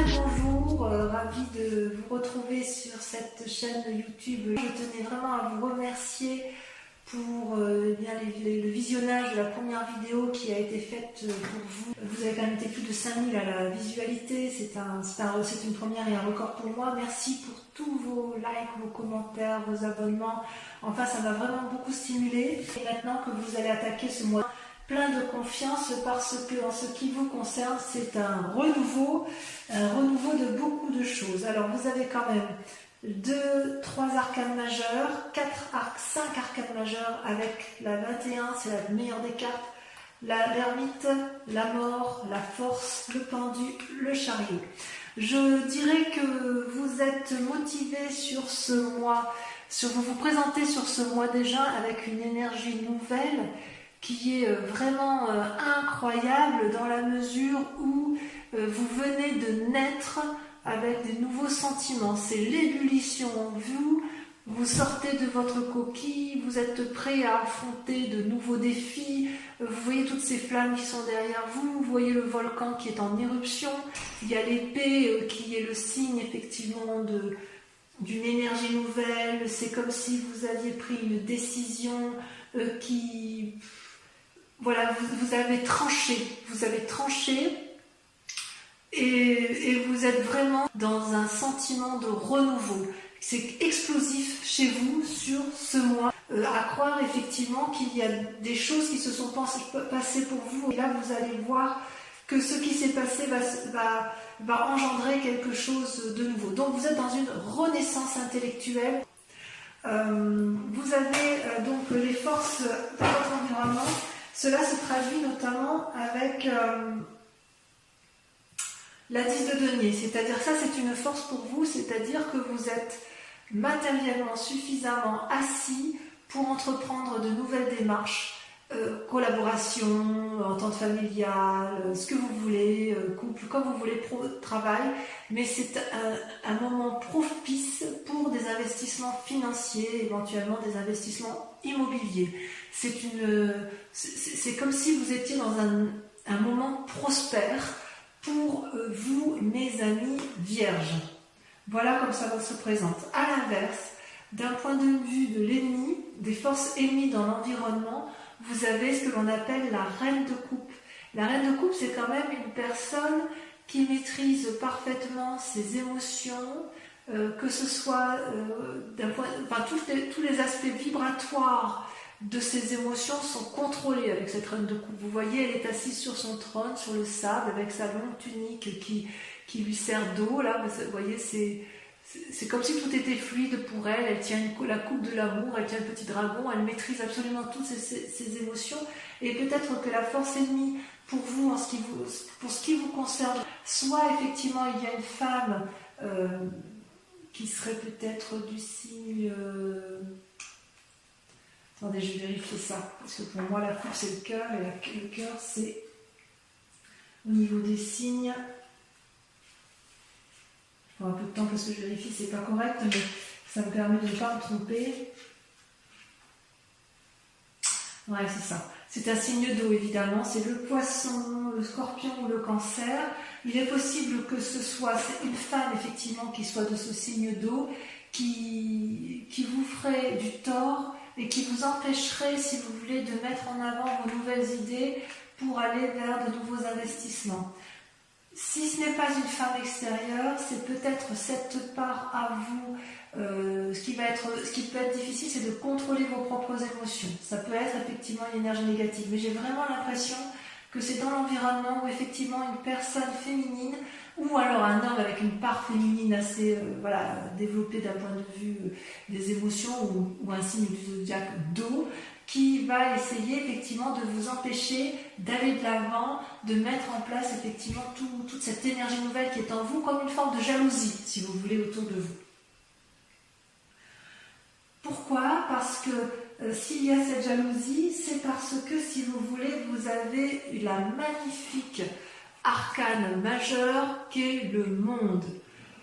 bonjour, ravie de vous retrouver sur cette chaîne YouTube. Je tenais vraiment à vous remercier pour le visionnage de la première vidéo qui a été faite pour vous. Vous avez quand même été plus de 5000 à la visualité, c'est une première et un record pour moi. Merci pour tous vos likes, vos commentaires, vos abonnements. Enfin, ça m'a vraiment beaucoup stimulé. Et maintenant que vous allez attaquer ce mois plein de confiance, parce que en ce qui vous concerne, c'est un renouveau de beaucoup de choses. Alors vous avez quand même 3 arcanes majeures, 5 arcanes majeures avec la 21, c'est la meilleure des cartes, l'ermite, la mort, la force, le pendu, le chariot. Je dirais que vous êtes motivé sur ce mois, vous vous présentez sur ce mois déjà avec une énergie nouvelle qui est vraiment incroyable dans la mesure où vous venez de naître avec des nouveaux sentiments. C'est l'ébullition en vous, vous sortez de votre coquille, vous êtes prêt à affronter de nouveaux défis, vous voyez toutes ces flammes qui sont derrière vous, vous voyez le volcan qui est en éruption, il y a l'épée qui est le signe effectivement d'une énergie nouvelle, c'est comme si vous aviez pris une décision qui... Voilà, vous avez tranché et vous êtes vraiment dans un sentiment de renouveau. C'est explosif chez vous sur ce mois. À croire effectivement qu'il y a des choses qui se sont passées pour vous. Et là, vous allez voir que ce qui s'est passé va engendrer quelque chose de nouveau. Donc, vous êtes dans une renaissance intellectuelle. Vous avez donc les forces de votre environnement. Cela se traduit notamment avec la 10 de denier, c'est-à-dire ça c'est une force pour vous, c'est-à-dire que vous êtes matériellement suffisamment assis pour entreprendre de nouvelles démarches, collaboration, entente familiale, ce que vous voulez, couple, comme vous voulez, travail, mais c'est un moment propice pour des investissements financiers, éventuellement des investissements immobiliers. C'est comme si vous étiez dans un moment prospère pour vous, mes amis vierges. Voilà comme ça se présente. À l'inverse, d'un point de vue de l'ennemi, des forces ennemies dans l'environnement, vous avez ce que l'on appelle la reine de coupe. La reine de coupe, c'est quand même une personne qui maîtrise parfaitement ses émotions, que ce soit tous les aspects vibratoires de ses émotions sont contrôlés avec cette reine de coupe. Vous voyez, elle est assise sur son trône, sur le sable, avec sa longue tunique qui lui sert d'eau. Là, vous voyez, c'est comme si tout était fluide pour elle. Elle tient la coupe de l'amour, elle tient le petit dragon, elle maîtrise absolument toutes ses émotions. Et peut-être que la force ennemie pour vous, pour ce qui vous concerne, soit effectivement il y a une femme qui serait peut-être du signe... Attendez, je vais vérifier ça, parce que pour moi la coupe c'est le cœur, et le cœur c'est au niveau des signes. Je prends un peu de temps parce que je vérifie, c'est pas correct, mais ça me permet de ne pas me tromper. Ouais, c'est ça. C'est un signe d'eau évidemment, c'est le poisson, le scorpion ou le cancer. Il est possible que ce soit une femme effectivement qui soit de ce signe d'eau, qui vous ferait du tort et qui vous empêcherait, si vous voulez, de mettre en avant vos nouvelles idées pour aller vers de nouveaux investissements. Si ce n'est pas une femme extérieure, c'est peut-être cette part à vous. Ce qui peut être difficile, c'est de contrôler vos propres émotions. Ça peut être effectivement une énergie négative, mais j'ai vraiment l'impression que c'est dans l'environnement où effectivement une personne féminine ou alors un homme avec une part féminine assez développée d'un point de vue des émotions ou un signe du zodiaque d'eau qui va essayer effectivement de vous empêcher d'aller de l'avant, de mettre en place effectivement toute cette énergie nouvelle qui est en vous comme une forme de jalousie, si vous voulez, autour de vous. Pourquoi ? Parce que s'il y a cette jalousie, c'est parce que, si vous voulez, vous avez la magnifique arcane majeure qu'est le monde.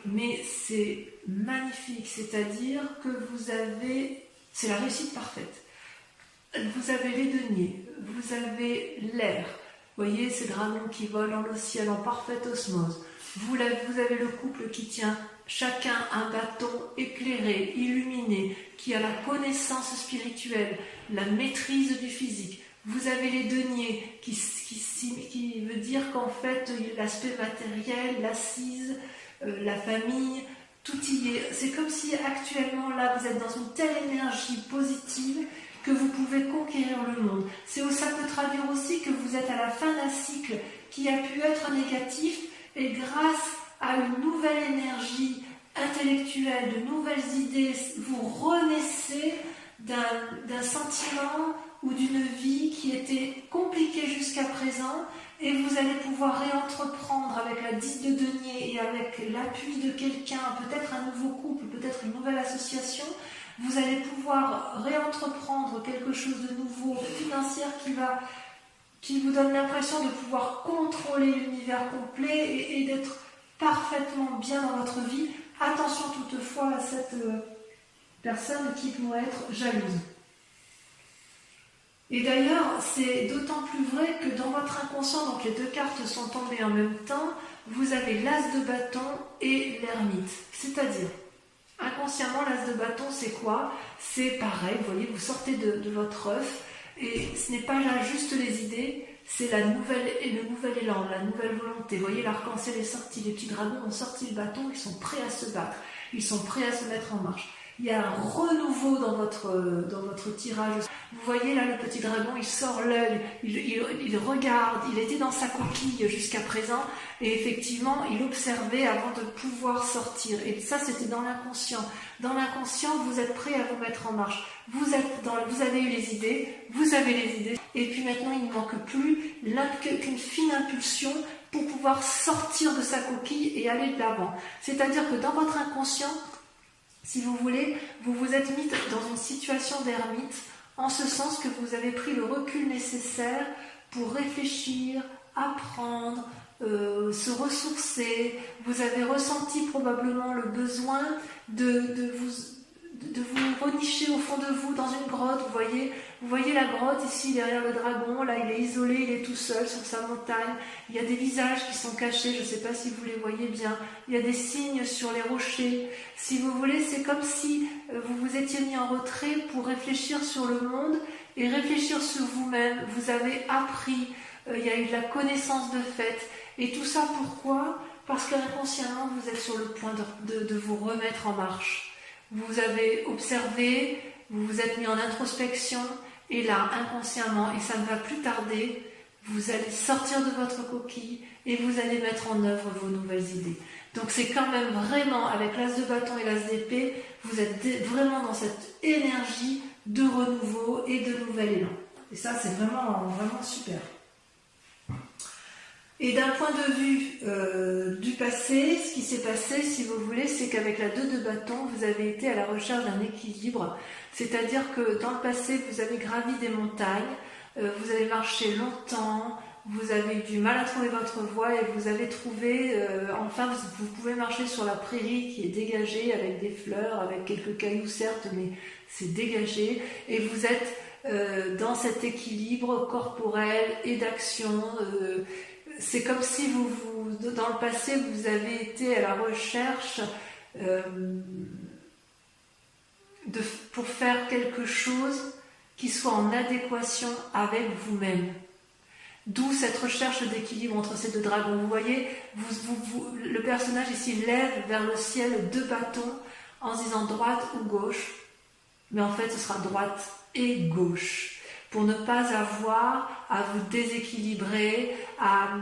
Mais c'est magnifique, c'est-à-dire que c'est la réussite parfaite. Vous avez les deniers, vous avez l'air, voyez ces dragons qui volent dans le ciel en parfaite osmose. Vous avez le couple qui tient chacun un bâton éclairé, illuminé, qui a la connaissance spirituelle, la maîtrise du physique. Vous avez les deniers qui veut dire qu'en fait l'aspect matériel, l'assise, la famille, tout y est. C'est comme si actuellement là vous êtes dans une telle énergie positive que vous pouvez conquérir le monde. Ça peut traduire aussi que vous êtes à la fin d'un cycle qui a pu être négatif et grâce à une nouvelle énergie intellectuelle, de nouvelles idées, vous renaissez d'un sentiment ou d'une vie qui était compliquée jusqu'à présent et vous allez pouvoir réentreprendre avec la 10 de denier et avec l'appui de quelqu'un, peut-être un nouveau couple, peut-être une nouvelle association, vous allez pouvoir réentreprendre quelque chose de nouveau, de financier qui vous donne l'impression de pouvoir contrôler l'univers complet et d'être parfaitement bien dans votre vie. Attention toutefois à cette personne qui pourrait être jalouse. Et d'ailleurs, c'est d'autant plus vrai que dans votre inconscient, donc les deux cartes sont tombées en même temps, vous avez l'as de bâton et l'ermite. C'est-à-dire, inconsciemment, l'as de bâton, c'est quoi? C'est pareil, vous voyez, vous sortez de votre œuf, et ce n'est pas là juste les idées, c'est le nouvel élan, la nouvelle volonté. Vous voyez, l'arc-en-ciel est sorti, les petits dragons ont sorti le bâton, ils sont prêts à se battre, ils sont prêts à se mettre en marche. Il y a un renouveau dans votre tirage. Vous voyez là, le petit dragon, il sort l'œil, il regarde, il était dans sa coquille jusqu'à présent, et effectivement, il observait avant de pouvoir sortir. Et ça, c'était dans l'inconscient. Dans l'inconscient, vous êtes prêt à vous mettre en marche. Vous avez eu les idées, vous avez les idées, et puis maintenant, il ne manque plus qu'une fine impulsion pour pouvoir sortir de sa coquille et aller de l'avant. C'est-à-dire que dans votre inconscient, si vous voulez, vous vous êtes mis dans une situation d'ermite, en ce sens que vous avez pris le recul nécessaire pour réfléchir, apprendre, se ressourcer. Vous avez ressenti probablement le besoin de vous renicher au fond de vous dans une grotte. Vous voyez la grotte ici derrière le dragon, là il est isolé, il est tout seul sur sa montagne. Il y a des visages qui sont cachés, je ne sais pas si vous les voyez bien. Il y a des signes sur les rochers. Si vous voulez, c'est comme si vous vous étiez mis en retrait pour réfléchir sur le monde et réfléchir sur vous-même. Vous avez appris, il y a eu de la connaissance de fait. Et tout ça pourquoi? Parce qu'inconsciemment vous êtes sur le point de vous remettre en marche. Vous avez observé, vous vous êtes mis en introspection, et là, inconsciemment, et ça ne va plus tarder, vous allez sortir de votre coquille et vous allez mettre en œuvre vos nouvelles idées. Donc c'est quand même vraiment, avec l'as de bâton et l'as d'épée, vous êtes vraiment dans cette énergie de renouveau et de nouvel élan. Et ça, c'est vraiment, vraiment super. Et d'un point de vue du passé, ce qui s'est passé, si vous voulez, c'est qu'avec la 2 de bâton, vous avez été à la recherche d'un équilibre. C'est-à-dire que dans le passé, vous avez gravi des montagnes, vous avez marché longtemps, vous avez eu du mal à trouver votre voie et vous avez trouvé, enfin, vous pouvez marcher sur la prairie qui est dégagée avec des fleurs, avec quelques cailloux certes, mais c'est dégagé. Et vous êtes dans cet équilibre corporel et d'action. C'est comme si dans le passé, vous avez été à la recherche pour faire quelque chose qui soit en adéquation avec vous-même. D'où cette recherche d'équilibre entre ces deux dragons. Vous voyez, le personnage ici lève vers le ciel 2 bâtons en se disant droite ou gauche, mais en fait ce sera droite et gauche. Pour ne pas avoir à vous déséquilibrer, à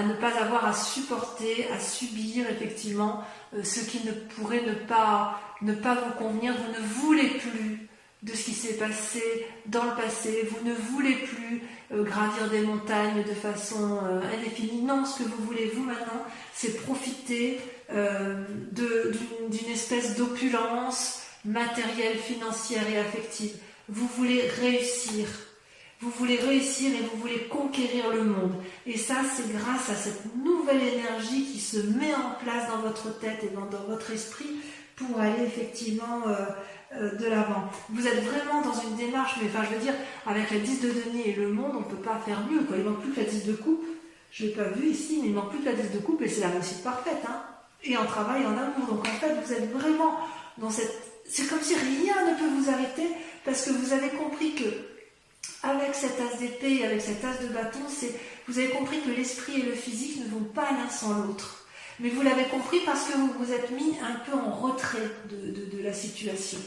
ne pas avoir à supporter, à subir effectivement ce qui ne pourrait ne pas vous convenir. Vous ne voulez plus de ce qui s'est passé dans le passé, vous ne voulez plus gravir des montagnes de façon indéfinie. Non, ce que vous voulez vous maintenant, c'est profiter d'une espèce d'opulence matérielle, financière et affective. Vous voulez réussir et vous voulez conquérir le monde. Et ça, c'est grâce à cette nouvelle énergie qui se met en place dans votre tête et dans votre esprit pour aller effectivement de l'avant. Vous êtes vraiment dans une démarche, mais enfin je veux dire, avec la 10 de denier et le monde, on ne peut pas faire mieux, quoi. Il ne manque plus que la 10 de coupe. Je ne l'ai pas vu ici, mais il ne manque plus que la 10 de coupe et c'est la réussite parfaite. Hein. Et en travail, en amour. Donc en fait, vous êtes vraiment dans cette... C'est comme si rien ne peut vous arrêter parce que vous avez compris que avec cet as d'épée et avec cet as de bâton, vous avez compris que l'esprit et le physique ne vont pas l'un sans l'autre. Mais vous l'avez compris parce que vous vous êtes mis un peu en retrait de la situation.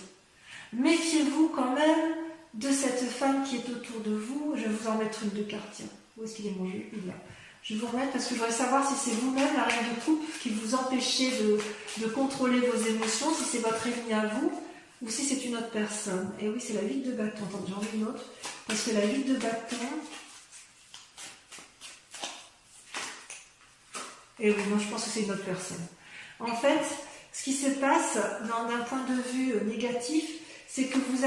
Méfiez-vous quand même de cette femme qui est autour de vous. Je vais vous en mettre une de cartes. Tiens, où est-ce qu'il est mon jeu? Il est là. Je vais vous remettre parce que je voudrais savoir si c'est vous-même, la reine de coupe, qui vous empêchez de contrôler vos émotions, si c'est votre ennemi à vous, ou si c'est une autre personne. Et oui, c'est la 8 de bâton. Attends, j'en ai une autre. Parce que la 8 de bâton... Et oui, non, je pense que c'est une autre personne. En fait, ce qui se passe d'un point de vue négatif, c'est que vous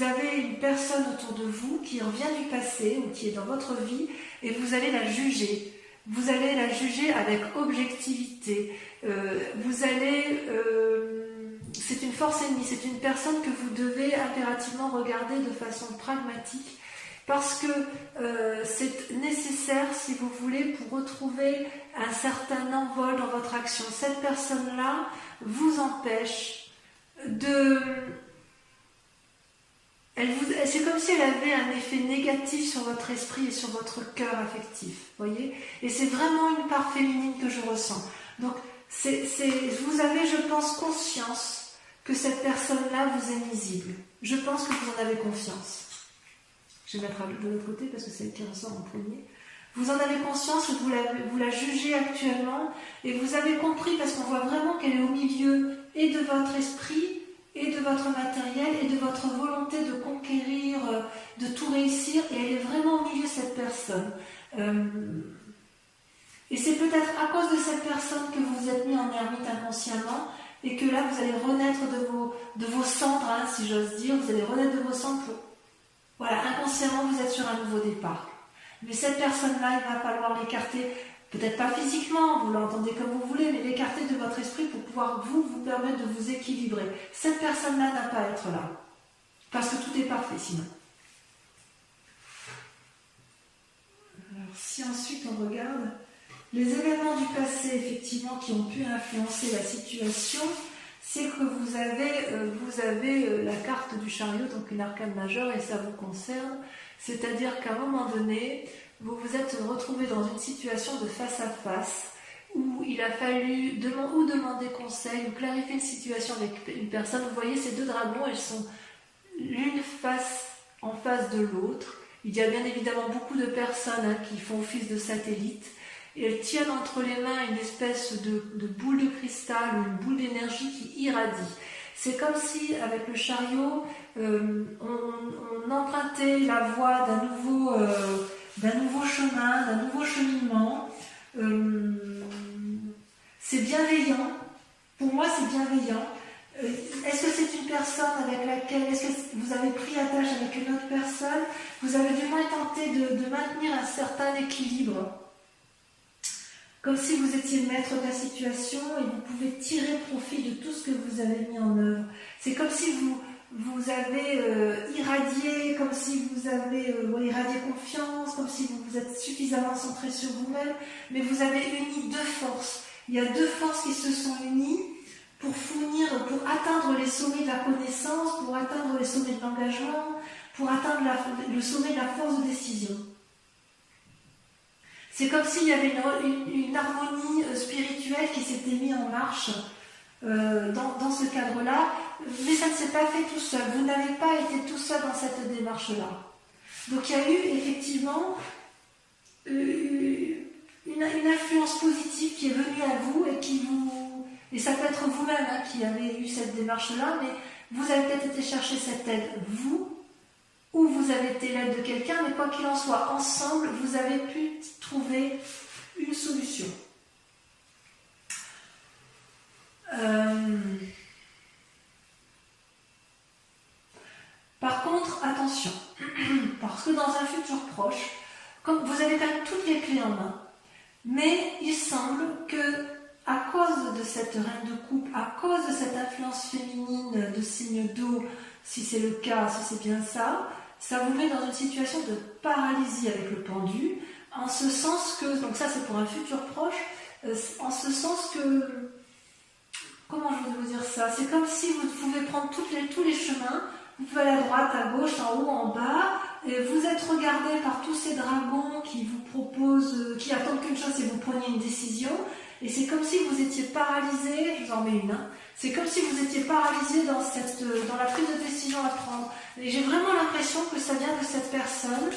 avez une personne autour de vous qui revient du passé ou qui est dans votre vie et vous allez la juger. Vous allez la juger avec objectivité. C'est une force ennemie, c'est une personne que vous devez impérativement regarder de façon pragmatique parce que c'est nécessaire, si vous voulez, pour retrouver un certain envol dans votre action. Cette personne-là vous empêche de... C'est comme si elle avait un effet négatif sur votre esprit et sur votre cœur affectif, voyez. Et c'est vraiment une part féminine que je ressens. Donc, vous avez, je pense, conscience que cette personne-là vous est nuisible. Je pense que vous en avez confiance. Je vais mettre de l'autre côté parce que c'est elle qui ressort en premier. Vous en avez conscience que vous la jugez actuellement et vous avez compris parce qu'on voit vraiment qu'elle est au milieu et de votre esprit et de votre matériel et de votre volonté de conquérir, de tout réussir, et elle est vraiment au milieu, cette personne. Et c'est peut-être à cause de cette personne que vous vous êtes mis en ermite inconsciemment, et que là vous allez renaître de vos cendres, hein, si j'ose dire, vous allez renaître de vos cendres pour... Voilà, inconsciemment vous êtes sur un nouveau départ. Mais cette personne-là, il va falloir l'écarter, peut-être pas physiquement, vous l'entendez comme vous voulez, mais l'écarter de votre esprit pour pouvoir vous permettre de vous équilibrer. Cette personne-là n'a pas à être là. Parce que tout est parfait sinon. Alors, si ensuite on regarde les événements du passé, effectivement, qui ont pu influencer la situation, c'est que vous avez la carte du chariot, donc une arcane majeure, et ça vous concerne. C'est-à-dire qu'à un moment donné, vous vous êtes retrouvé dans une situation de face à face où il a fallu demander conseil ou clarifier une situation avec une personne. Vous voyez ces deux dragons, elles sont l'une en face de l'autre. Il y a bien évidemment beaucoup de personnes qui font office de satellites et elles tiennent entre les mains une espèce de boule de cristal ou une boule d'énergie qui irradie. C'est comme si, avec le chariot, on empruntait la voie d'un nouveau chemin, d'un nouveau cheminement. C'est bienveillant. Pour moi, c'est bienveillant. Est-ce que c'est une personne avec laquelle... Est-ce que vous avez pris attache avec une autre personne? Vous avez du moins tenté de maintenir un certain équilibre. Comme si vous étiez le maître de la situation et vous pouvez tirer profit de tout ce que vous avez mis en œuvre. C'est comme si vous avez irradié, comme si vous avez irradié confiance, comme si vous êtes suffisamment centré sur vous-même, mais vous avez uni deux forces. Il y a deux forces qui se sont unies pour atteindre les sommets de la connaissance, pour atteindre les sommets de l'engagement, pour atteindre le sommet de la force de décision. C'est comme s'il y avait une harmonie spirituelle qui s'était mise en marche dans ce cadre-là, mais ça ne s'est pas fait tout seul. Vous n'avez pas été tout seul dans cette démarche-là. Donc il y a eu effectivement une influence positive qui est venue à vous et ça peut être vous-même qui avez eu cette démarche-là, mais vous avez peut-être été chercher cette aide, vous, ou vous avez été l'aide de quelqu'un, mais quoi qu'il en soit, ensemble, vous avez pu trouver une solution. Par contre, attention, parce que dans un futur proche, comme vous avez quand même toutes les clés en main, mais il semble que à cause de cette reine de coupe, à cause de cette influence féminine de signe d'eau, si c'est le cas, si c'est bien ça, ça vous met dans une situation de paralysie avec le pendu, en ce sens que, donc ça c'est pour un futur proche, en ce sens que, comment je vais vous dire ça, c'est comme si vous pouvez prendre tous les chemins, vous pouvez aller à droite, à gauche, en haut, en bas, et vous êtes regardé par tous ces dragons qui vous proposent, qui attendent qu'une chose, c'est que vous preniez une décision, et c'est comme si vous étiez paralysé, je vous en mets une, hein, c'est comme si vous étiez paralysé dans la prise de décision à prendre. Et j'ai vraiment l'impression que ça vient de cette personne.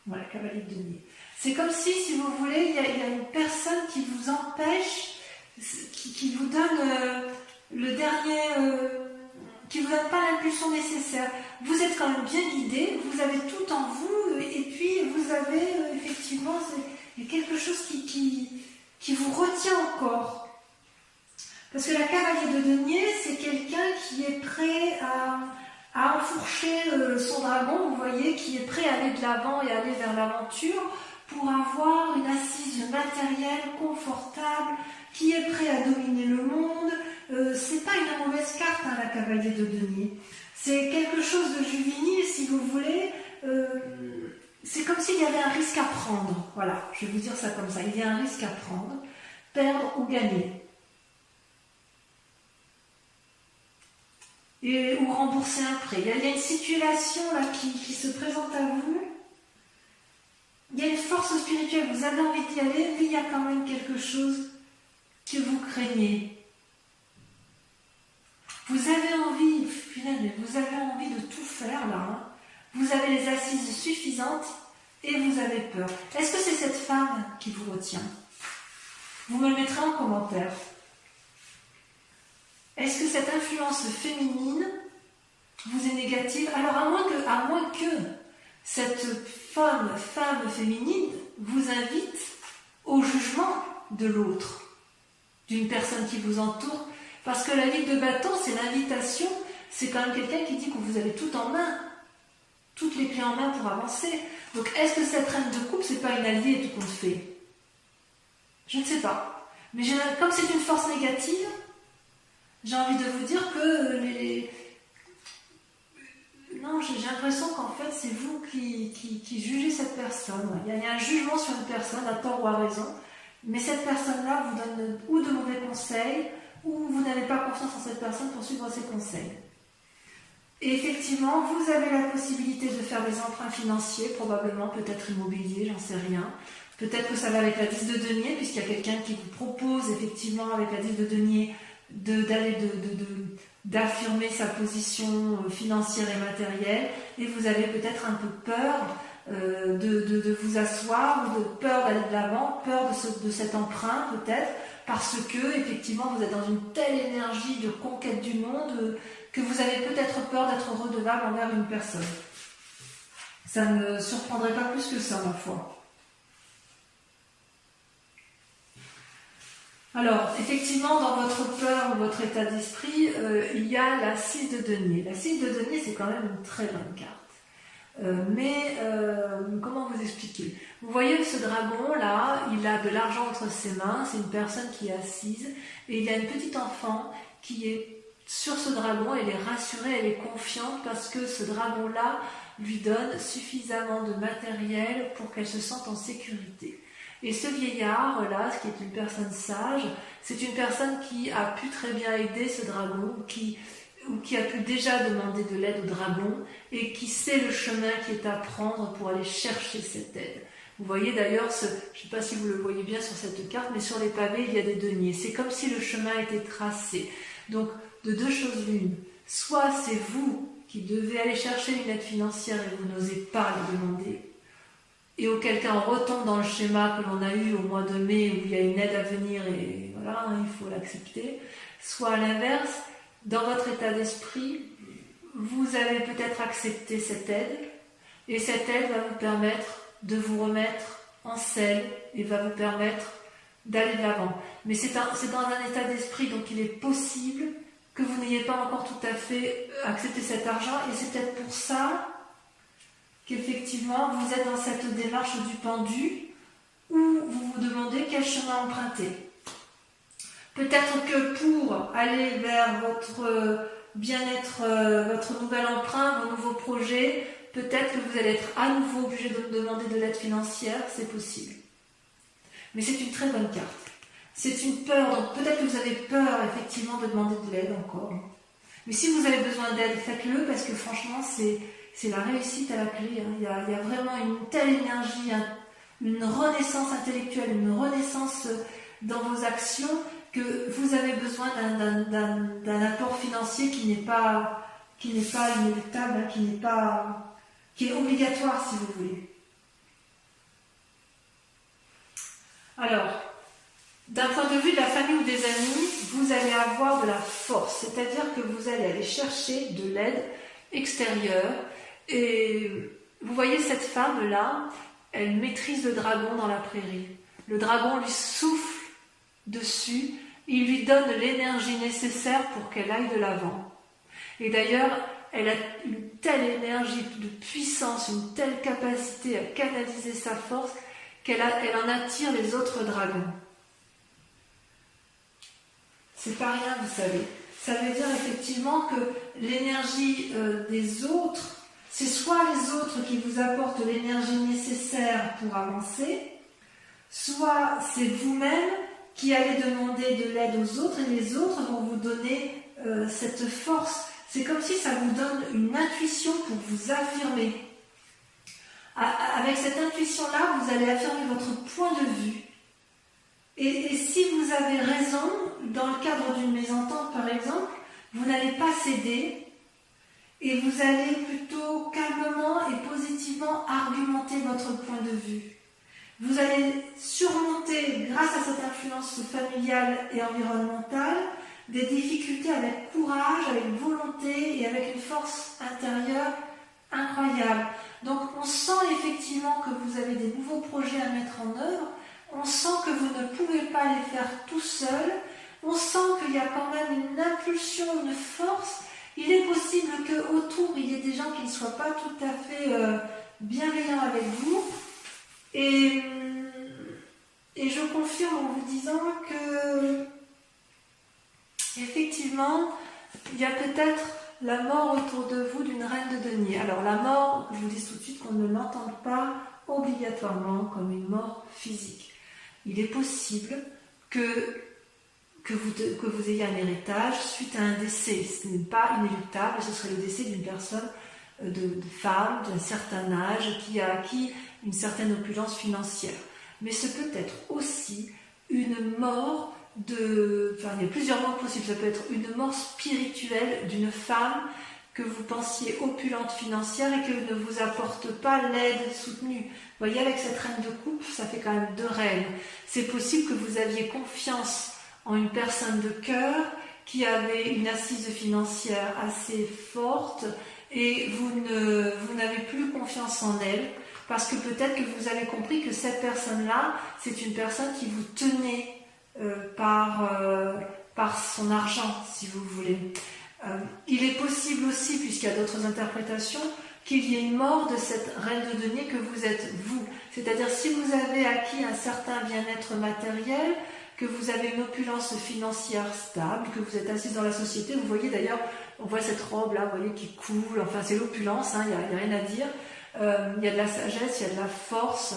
Voilà, cavalier de denier. C'est comme si vous voulez, il y a une personne qui vous empêche, qui vous donne le dernier, qui vous donne pas l'impulsion nécessaire. Vous êtes quand même bien guidé, vous avez tout en vous, et puis vous avez effectivement il y a quelque chose qui vous retient encore. Parce que la cavalier de denier, c'est quelqu'un qui est prêt à enfourcher son dragon, vous voyez, qui est prêt à aller de l'avant et aller vers l'aventure pour avoir une assise matérielle confortable, qui est prêt à dominer le monde. C'est pas une mauvaise carte, hein, la cavalier de denier. C'est quelque chose de juvénile, si vous voulez. C'est comme s'il y avait un risque à prendre. Voilà, je vais vous dire ça comme ça. Il y a un risque à prendre, perdre ou gagner. Ou rembourser un prêt. Il y a une situation là qui se présente à vous. Il y a une force spirituelle, vous avez envie d'y aller, mais il y a quand même quelque chose que vous craignez. Vous avez envie, finalement, vous avez envie de tout faire là. Hein. Vous avez les assises suffisantes et vous avez peur. Est-ce que c'est cette femme qui vous retient? Vous me le mettrez en commentaire. Est-ce que cette influence féminine vous est négative? Alors à moins que cette femme féminine vous invite au jugement de l'autre, d'une personne qui vous entoure, parce que la ligue de bâton, c'est l'invitation, c'est quand même quelqu'un qui dit que vous avez tout en main, toutes les clés en main pour avancer. Donc est-ce que cette reine de coupe, c'est pas une alliée tout compte fait? Je ne sais pas. Mais comme c'est une force négative, j'ai envie de vous dire que non, j'ai l'impression qu'en fait, c'est vous qui jugez cette personne. Il y a un jugement sur une personne, à tort ou à raison, mais cette personne-là vous donne ou de mauvais conseils, ou vous n'avez pas confiance en cette personne pour suivre ses conseils. Et effectivement, vous avez la possibilité de faire des emprunts financiers, probablement, peut-être immobilier, j'en sais rien. Peut-être que ça va avec la 10 de denier, puisqu'il y a quelqu'un qui vous propose, effectivement, avec la 10 de denier, d'affirmer sa position financière et matérielle, et vous avez peut-être un peu peur de vous asseoir, ou de peur d'aller de l'avant, peur de cet emprunt peut-être, parce que effectivement vous êtes dans une telle énergie de conquête du monde que vous avez peut-être peur d'être redevable envers une personne. Ça ne surprendrait pas plus que ça, ma foi. Alors, effectivement, dans votre peur ou votre état d'esprit, il y a la 6 de denier. La 6 de denier, c'est quand même une très bonne carte. Comment vous expliquer? Vous voyez ce dragon-là, il a de l'argent entre ses mains, c'est une personne qui est assise, et il y a une petite enfant qui est sur ce dragon, elle est rassurée, elle est confiante, parce que ce dragon-là lui donne suffisamment de matériel pour qu'elle se sente en sécurité. Et ce vieillard-là, qui est une personne sage, c'est une personne qui a pu très bien aider ce dragon, qui a pu déjà demander de l'aide au dragon, et qui sait le chemin qui est à prendre pour aller chercher cette aide. Vous voyez d'ailleurs, je ne sais pas si vous le voyez bien sur cette carte, mais sur les pavés, il y a des deniers. C'est comme si le chemin était tracé. Donc, de deux choses l'une. Soit c'est vous qui devez aller chercher une aide financière et vous n'osez pas la demander, et auquel cas on retombe dans le schéma que l'on a eu au mois de mai où il y a une aide à venir et voilà, il faut l'accepter. Soit à l'inverse, dans votre état d'esprit, vous allez peut-être accepter cette aide, et cette aide va vous permettre de vous remettre en selle et va vous permettre d'aller de l'avant. Mais c'est dans un état d'esprit, donc il est possible que vous n'ayez pas encore tout à fait accepté cet argent, et c'est peut-être pour ça qu'effectivement vous êtes dans cette démarche du pendu où vous vous demandez quel chemin emprunter. Peut-être que pour aller vers votre bien-être, votre nouvel emprunt, vos nouveaux projets, peut-être que vous allez être à nouveau obligé de me demander de l'aide financière, c'est possible. Mais c'est une très bonne carte. C'est une peur, donc peut-être que vous avez peur effectivement de demander de l'aide encore. Mais si vous avez besoin d'aide, faites-le parce que franchement, c'est la réussite à la clé. Hein. Il y a vraiment une telle énergie, une renaissance intellectuelle, une renaissance dans vos actions que vous avez besoin d'un apport financier qui n'est pas inéluctable, qui est obligatoire si vous voulez. Alors, d'un point de vue de la famille ou des amis, vous allez avoir de la force, c'est-à-dire que vous allez aller chercher de l'aide extérieure. Et vous voyez cette femme-là, elle maîtrise le dragon dans la prairie. Le dragon lui souffle dessus, il lui donne l'énergie nécessaire pour qu'elle aille de l'avant. Et d'ailleurs, elle a une telle énergie de puissance, une telle capacité à canaliser sa force qu'elle en attire les autres dragons. C'est pas rien, vous savez. Ça veut dire effectivement que l'énergie des autres, c'est soit les autres qui vous apportent l'énergie nécessaire pour avancer, soit c'est vous-même qui allez demander de l'aide aux autres et les autres vont vous donner cette force. C'est comme si ça vous donne une intuition pour vous affirmer. Avec cette intuition-là, vous allez affirmer votre point de vue. Et si vous avez raison, dans le cadre d'une mésentente par exemple, vous n'allez pas céder et vous allez plutôt calmement et positivement argumenter votre point de vue. Vous allez surmonter, grâce à cette influence familiale et environnementale, des difficultés avec courage, avec volonté et avec une force intérieure incroyable. Donc on sent effectivement que vous avez des nouveaux projets à mettre en œuvre, on sent que vous ne pouvez pas les faire tout seul, on sent qu'il y a quand même une impulsion, une force. Il est possible qu'autour il y ait des gens qui ne soient pas tout à fait bienveillants avec vous. Et je confirme en vous disant que effectivement, il y a peut-être la mort autour de vous d'une reine de denier. Alors la mort, je vous dis tout de suite qu'on ne l'entend pas obligatoirement comme une mort physique. Il est possible que vous ayez un héritage suite à un décès. Ce n'est pas inéluctable, ce serait le décès d'une personne, de femme d'un certain âge qui a acquis une certaine opulence financière. Mais ce peut être aussi une mort il y a plusieurs morts possibles. Ça peut être une mort spirituelle d'une femme que vous pensiez opulente financière et qui ne vous apporte pas l'aide soutenue. Vous voyez, avec cette reine de coupe, ça fait quand même 2 reines. C'est possible que vous aviez confiance en une personne de cœur qui avait une assise financière assez forte et vous n'avez plus confiance en elle parce que peut-être que vous avez compris que cette personne-là, c'est une personne qui vous tenait par son argent, si vous voulez. Il est possible aussi, puisqu'il y a d'autres interprétations, qu'il y ait une mort de cette reine de denier que vous êtes vous. C'est-à-dire si vous avez acquis un certain bien-être matériel, que vous avez une opulence financière stable, que vous êtes assise dans la société, vous voyez d'ailleurs, on voit cette robe-là, vous voyez, qui coule, enfin c'est l'opulence, il n'y a rien à dire. Il y a de la sagesse, il y a de la force.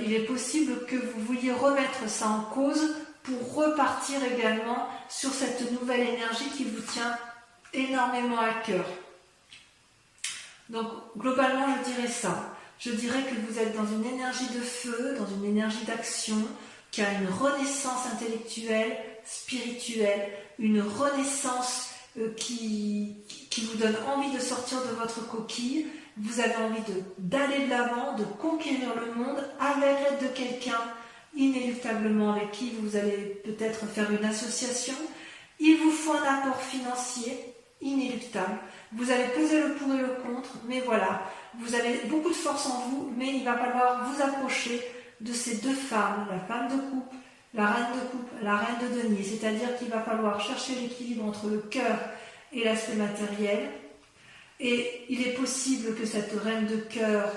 Il est possible que vous vouliez remettre ça en cause pour repartir également sur cette nouvelle énergie qui vous tient énormément à cœur. Donc globalement je dirais ça. Je dirais que vous êtes dans une énergie de feu, dans une énergie d'action, qui a une renaissance intellectuelle, spirituelle, une renaissance qui vous donne envie de sortir de votre coquille. Vous avez envie d'aller de l'avant, de conquérir le monde avec l'aide de quelqu'un inéluctablement avec qui vous allez peut-être faire une association. Il vous faut un apport financier inéluctable. Vous allez peser le pour et le contre, mais voilà, vous avez beaucoup de force en vous, mais il va falloir vous approcher de ces 2 femmes, la femme de coupe, la reine de coupe, la reine de denier. C'est-à-dire qu'il va falloir chercher l'équilibre entre le cœur et l'aspect matériel. Et il est possible que cette reine de cœur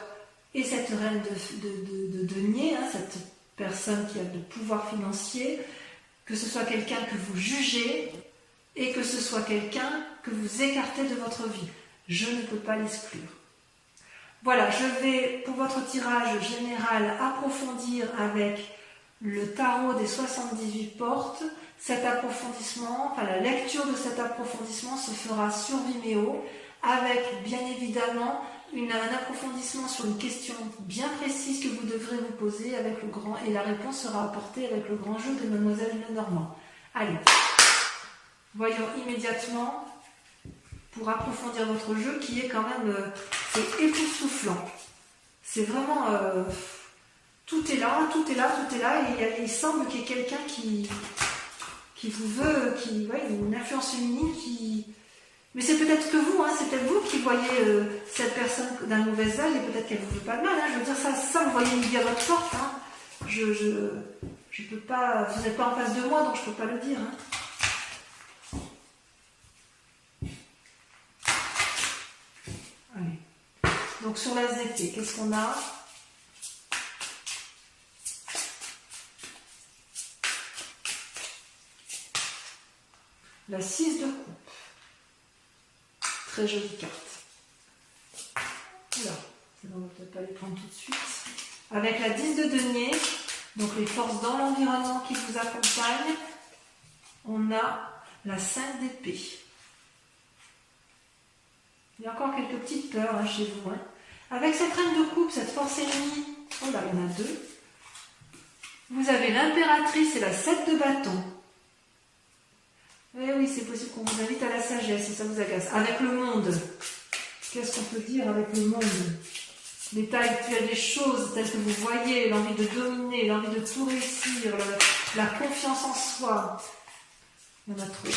et cette reine de denier, hein, cette personne qui a de pouvoir financier, que ce soit quelqu'un que vous jugez et que ce soit quelqu'un que vous écartez de votre vie. Je ne peux pas l'exclure. Voilà, je vais pour votre tirage général approfondir avec le tarot des 78 portes. Cet approfondissement, enfin la lecture de cet approfondissement se fera sur Vimeo avec bien évidemment un approfondissement sur une question bien précise que vous devrez vous poser avec le grand, et la réponse sera apportée avec le grand jeu de Mademoiselle Lenormand. Allez, voyons immédiatement pour approfondir votre jeu qui est quand même c'est époustouflant. C'est vraiment tout est là, tout est là, tout est là, et il semble qu'il y ait quelqu'un qui vous veut, une influence féminine qui... Mais c'est peut-être que vous, hein, c'est peut-être vous qui voyez cette personne d'un mauvais œil et peut-être qu'elle ne vous veut pas de mal. Hein. Je veux dire, ça vous voyez midi à votre porte. Hein. Je peux pas, vous n'êtes pas en face de moi, donc je ne peux pas le dire. Hein. Allez. Donc sur l'as d'épée, qu'est-ce qu'on a ? La 6 de coupe. Très jolie carte. Oula, on ne va peut-être pas les prendre tout de suite. Avec la 10 de denier, donc les forces dans l'environnement qui vous accompagnent, on a la 5 d'épée. Il y a encore quelques petites peurs hein, chez vous. Hein. Avec cette reine de coupe, cette force ennemie, oh là, il y en a deux. Vous avez l'impératrice et la 7 de bâton. Eh oui, c'est possible qu'on vous invite à la sagesse, et ça vous agace. Avec le monde, qu'est-ce qu'on peut dire avec le monde? L'état actuel des choses, tel que vous voyez, l'envie de dominer, l'envie de tout réussir, la confiance en soi. Il y en a trop.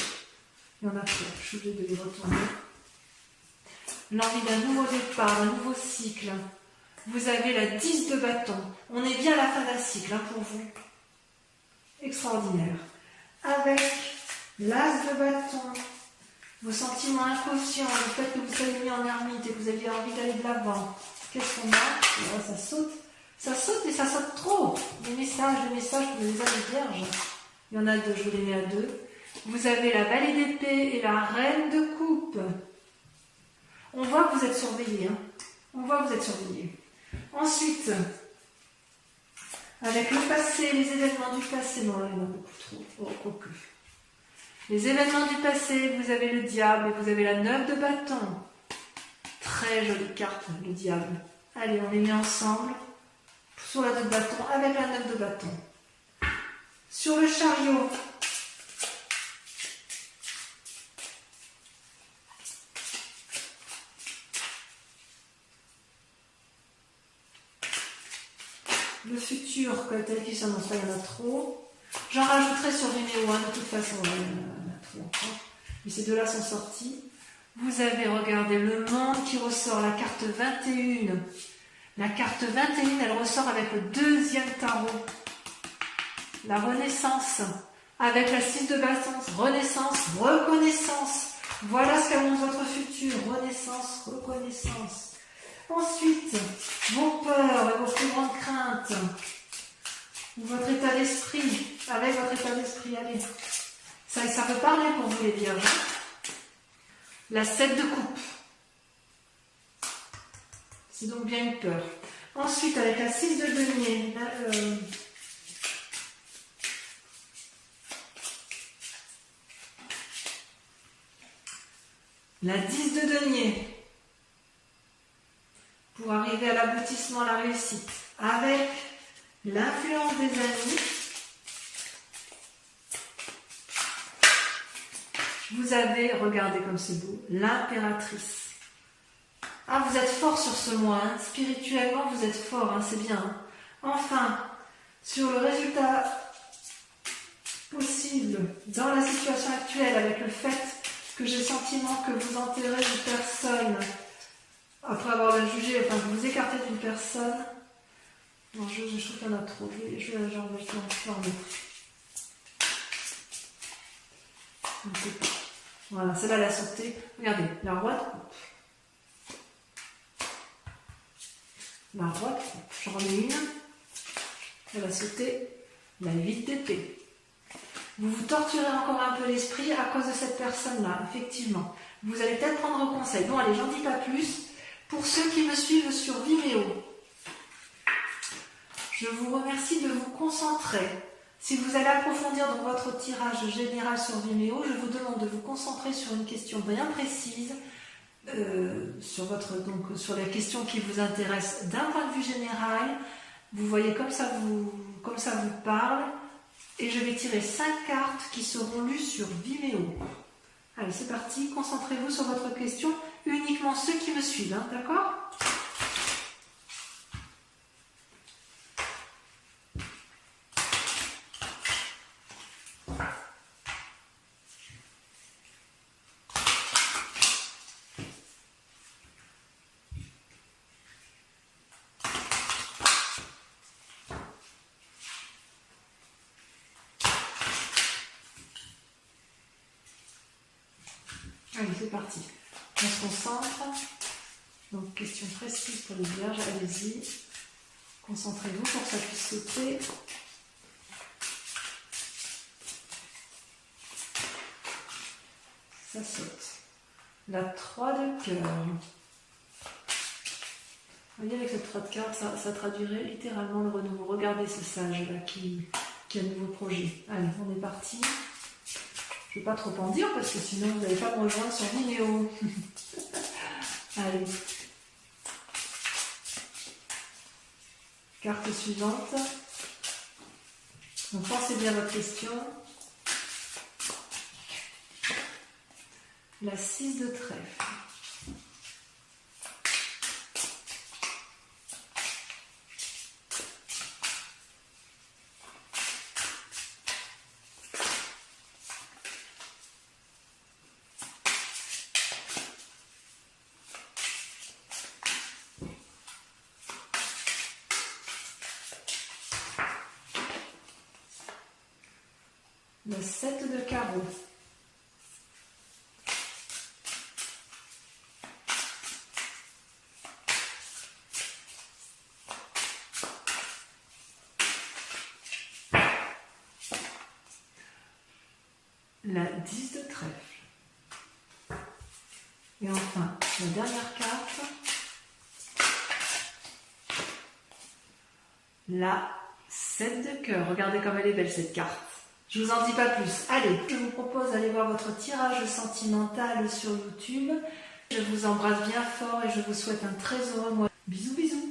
Il y en a trop. Je suis obligée de les retourner. L'envie d'un nouveau départ, d'un nouveau cycle. Vous avez la 10 de bâton. On est bien à la fin d'un cycle hein, pour vous. Extraordinaire. Avec l'as de bâton, vos sentiments inconscients, le fait que vous soyez mis en ermite et que vous aviez envie d'aller de l'avant. Qu'est-ce qu'on a? Là, ça saute. Ça saute et ça saute trop. Les messages pour les âmes vierges. Il y en a deux, je vous les mets à deux. Vous avez la valée d'épée et la reine de coupe. On voit que vous êtes surveillé. Hein. On voit que vous êtes surveillé. Ensuite, avec le passé, les événements du passé, non, là, il y en a beaucoup trop. Oh, quoique. Les événements du passé, vous avez le diable et vous avez la 9 de bâton. Très jolie carte, le diable. Allez, on les met ensemble sur la 2 de bâton avec la 9 de bâton. Sur le chariot, le futur, tel qu'il s'annonce, il y en a trop. J'en rajouterai sur Vimeo, de toute façon, il y en a trop encore. Mais ces deux-là sont sortis. Vous avez, regardé le monde qui ressort, la carte 21. La carte 21, elle ressort avec le deuxième tarot. La renaissance. Avec la 6 de bâton, renaissance, reconnaissance. Voilà ce qu'annonce votre futur. Renaissance, reconnaissance. Ensuite, vos peurs et vos plus grandes craintes. Votre état d'esprit. Avec votre état d'esprit, allez. Ça peut parler pour vous les vierges. La 7 de coupe. C'est donc bien une peur. Ensuite, avec la 6 de denier, la 10 de denier, pour arriver à l'aboutissement, la réussite. Avec l'influence des amis, vous avez, regardez comme c'est beau, l'impératrice. Ah, vous êtes fort sur ce mois, hein. Spirituellement vous êtes fort, hein, c'est bien. Hein. Enfin, sur le résultat possible dans la situation actuelle, avec le fait que j'ai le sentiment que vous enterrez une personne, après avoir la jugé, enfin vous vous écartez d'une personne. Non, je trouve qu'il y en a trop, je vais en mettre. Je ne sais pas. Voilà, celle-là, elle a sauté. Regardez, la roi de coupe. la roi de coupe. J'en ai une. Elle va sauter la 8 d'épée. Vous vous torturez encore un peu l'esprit à cause de cette personne-là, effectivement. Vous allez peut-être prendre conseil. Bon, allez, j'en dis pas plus. Pour ceux qui me suivent sur Vimeo, je vous remercie de vous concentrer. Si vous allez approfondir dans votre tirage général sur Vimeo, je vous demande de vous concentrer sur une question bien précise, sur la question qui vous intéresse d'un point de vue général. Vous voyez comme ça vous parle. Et je vais tirer 5 cartes qui seront lues sur Vimeo. Allez, c'est parti. Concentrez-vous sur votre question. Uniquement ceux qui me suivent, hein, d'accord ? Allez, c'est parti. On se concentre. Donc, question précise pour les vierges. Allez-y. Concentrez-vous pour que ça puisse sauter. Ça saute. La 3 de cœur. Vous voyez, avec cette 3 de cœur, ça traduirait littéralement le renouveau. Regardez ce sage-là qui a un nouveau projet. Allez, on est parti. Je ne vais pas trop en dire parce que sinon vous n'allez pas me rejoindre sur Vimeo. Allez. Carte suivante. Donc pensez bien à votre question. La 6 de trèfle. Le 7 de carreau. La 10 de trèfle. Et enfin, la dernière carte. La 7 de cœur. Regardez comme elle est belle cette carte. Je vous en dis pas plus. Allez, je vous propose d'aller voir votre tirage sentimental sur YouTube. Je vous embrasse bien fort et je vous souhaite un très heureux mois. Bisous, bisous.